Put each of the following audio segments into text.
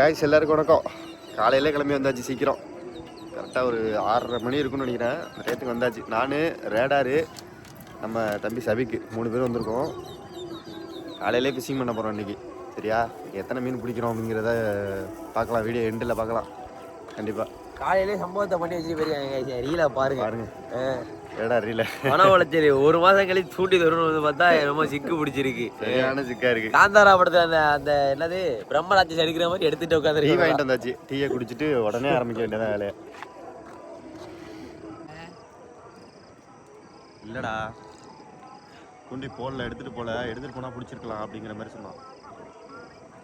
Guys எல்லாருக்கும் வணக்கம். காலையிலே கிளம்பி வந்தாச்சு சீக்கிரம். கரெக்டாக ஒரு 6:30 மணி இருக்குன்னு நினைக்கிறேன். ரேட்டுக்கு வந்தாச்சு. நான் ரேடாரு நம்ம தம்பி சபிக்கு 3 பேர் வந்திருக்கோம். காலையிலே ஃபிஷிங் பண்ண போகிறோம் இன்றைக்கி. சரியா, எத்தனை மீன் பிடிக்கிறோம் அப்படிங்கிறத பார்க்கலாம். வீடியோ எண்டில் பார்க்கலாம் கண்டிப்பாக. காலையிலே சம்பவத்தை பண்ணி வச்சு போயிருக்காங்க. ரீலா பாருங்க. ஏடா ரீல மன உளைச்சல் 1 மாதம் கழிச்சு தூண்டி தரணும்னு பார்த்தா ரொம்ப சிக்கு பிடிச்சிருக்கு. சரியான சிக்கா இருக்கு. காந்தாரா படத்துல அந்த என்னது பிரம்மராட்சஸ் எடுக்கிற மாதிரி எடுத்துட்டு உட்காந்து டீ வாங்கிட்டு வந்தாச்சு. டீயை குடிச்சிட்டு உடனே ஆரம்பிக்க வேண்டியதான் வேலையை. இல்லடா குண்டி போடல, எடுத்துட்டு போனா பிடிச்சிருக்கலாம் அப்படிங்கிற மாதிரி சொன்னான்.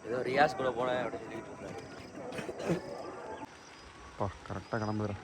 ஏதோ ரியாஸ் கூட போனேன் அப்படின்னு சொல்லிட்டு இருந்தாரு. கரெக்டாக கிளம்புறேன்.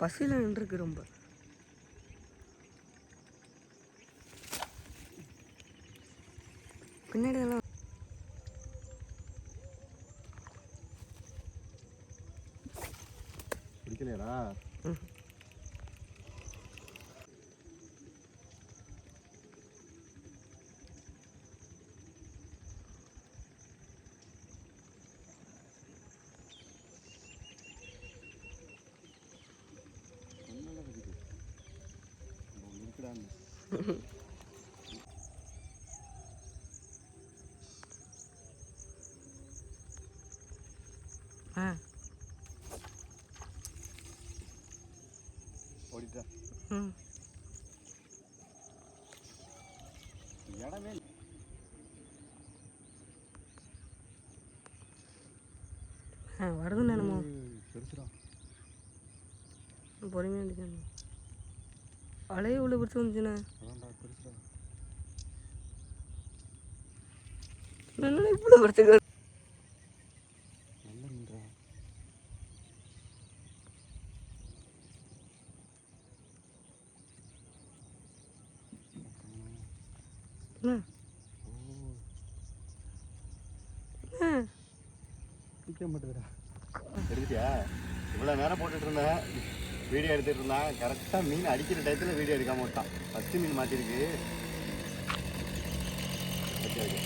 பசியில் நின்றுருக்கு ரொம்ப. பின்னாடி எல்லாம் பிடிக்கலையா? ஓடிட்டா இடமே வருதுன்னு என்னமோ பெருசுடா. பொறுமையாக அடிக்கணும். அலையே உள்ள பிடிச்சி வந்துச்சுண்ணே. பெருசுடா இவ்வளோ பிடிச்சிக்க எடுத்துட்டியா? இவ்வளோ நேரம் போட்டுட்டு இருந்தேன், வீடியோ எடுத்துகிட்டு இருந்தான். கரெக்டாக மீன் அடிக்கிற டயத்தில் வீடியோ எடுக்காம விட்டான். ஃபஸ்ட்டு மீன் மாட்டிருக்கு. Okay okay.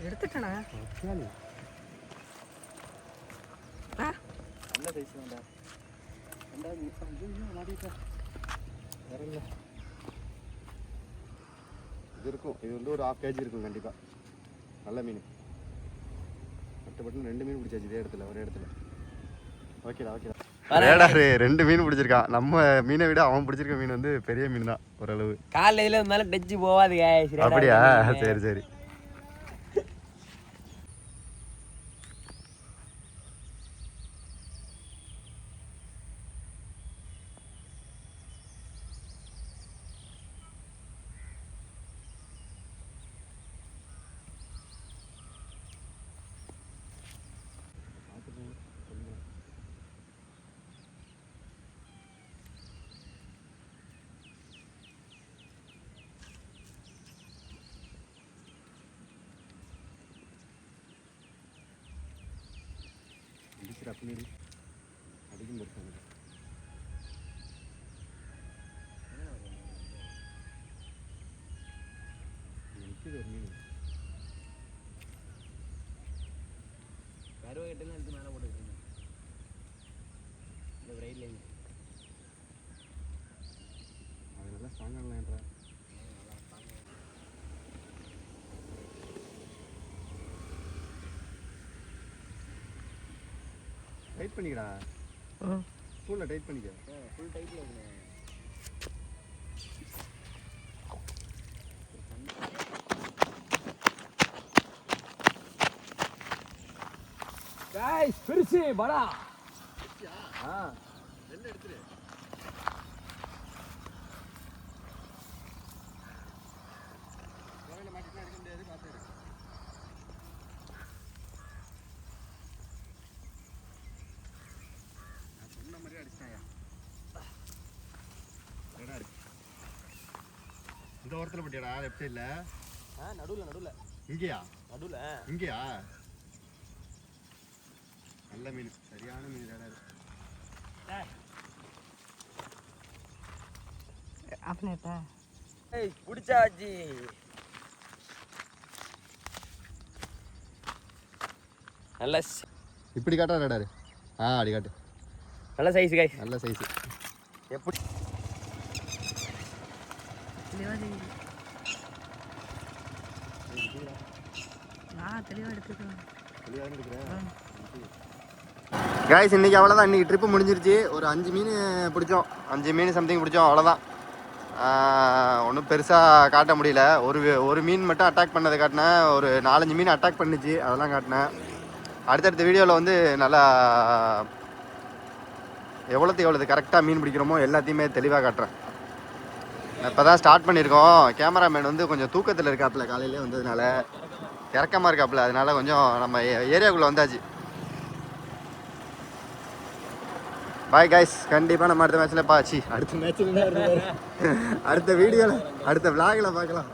எடுத்துட்டேண்ணா. நல்ல சைஸ் வேண்டா. இது இருக்கும். இது வந்து ஒரு 1/2 kg இருக்கும் கண்டிப்பாக. நல்ல மீன். பட்டு 2 மீன் பிடிச்சாச்சு இதே இடத்துல, ஒரே இடத்துல. ஓகேடா ஓகேடா. ரேடாரு 2 மீன் பிடிச்சிருக்கான். நம்ம மீனை விட அவன் பிடிச்சிருக்க மீன் வந்து பெரிய மீன் தான் ஓரளவு. காலையில இருந்தாலும் டச்சு போவாது. அப்படியா? சரி சரி. பெருசுடா பின்னாடி அடிக்கும் பெருசு நிற்கிது ஒரு மீன் கருவா கிட்டலாம் எடுத்து மேலே போட்டுருக்கீங்க இந்த ரைட்லேருந்து அது நல்லா ஸ்ட்ராங்காகலாம்ன்றா டைட் பண்ணிக்கடா ஸ்கூலில் டைட் பண்ணிக்க ஃபுல் டைட்டில் இருக்குண்ணே गाइस பெருசு படா என்ன எடுத்துரு கோயில மாட்டினா எடுக்க முடியாது பாத்துரு நான் சொன்ன மாதிரியே அடிச்சிட்டாயா ரெடா இருக்கு இந்த ஓரத்துல போட்டியாடா லெஃப்ட் சைடுல நடுவுல இங்கேயா நடுவுல இங்கேயா நல்ல மீன் சரியான மீன் ரெடா அப்படின்ட்டா ஏய் புடிச்சாச்சி நல்ல இப்படி காட்டா ரெடாரு அப்படி காட்டு நல்ல சைஸ் गाइस நல்ல சைஸ் எப்படி தெளிவாக தெரியுது நான் தெளிவாக எடுத்துக்கிறேன் காய்ஸ் இன்னைக்கு அவ்வளோதான். இன்னைக்கு ட்ரிப்பு முடிஞ்சிருச்சு. ஒரு 5 மீன் பிடிச்சோம், 5 மீன் சம்திங் பிடிச்சோம், அவ்வளோதான். ஒன்றும் பெருசாக காட்ட முடியல. ஒரு மீன் மட்டும் அட்டாக் பண்ணதை காட்டினேன். ஒரு 4-5 மீன் அட்டாக் பண்ணிச்சு, அதெல்லாம் காட்டினேன். அடுத்தடுத்த வீடியோவில் வந்து நல்லா எவ்வளோது கரெக்டாக மீன் பிடிக்கிறோமோ எல்லாத்தையுமே தெளிவாக காட்டுறேன். இப்போ தான் ஸ்டார்ட் பண்ணியிருக்கோம். கேமராமேன் வந்து கொஞ்சம் தூக்கத்தில் இருக்காப்புல, காலையிலே வந்ததுனால இறக்கமாக இருக்காப்புல, அதனால கொஞ்சம் நம்ம ஏரியாவுக்குள்ளே வந்தாச்சு. பாய் காய்ஸ், கண்டிப்பாக நம்ம அடுத்த மேட்ச்சில் அடுத்த மேட்ச்சில் அடுத்த வீடியோவில் அடுத்த விளாகில் பார்க்கலாம்.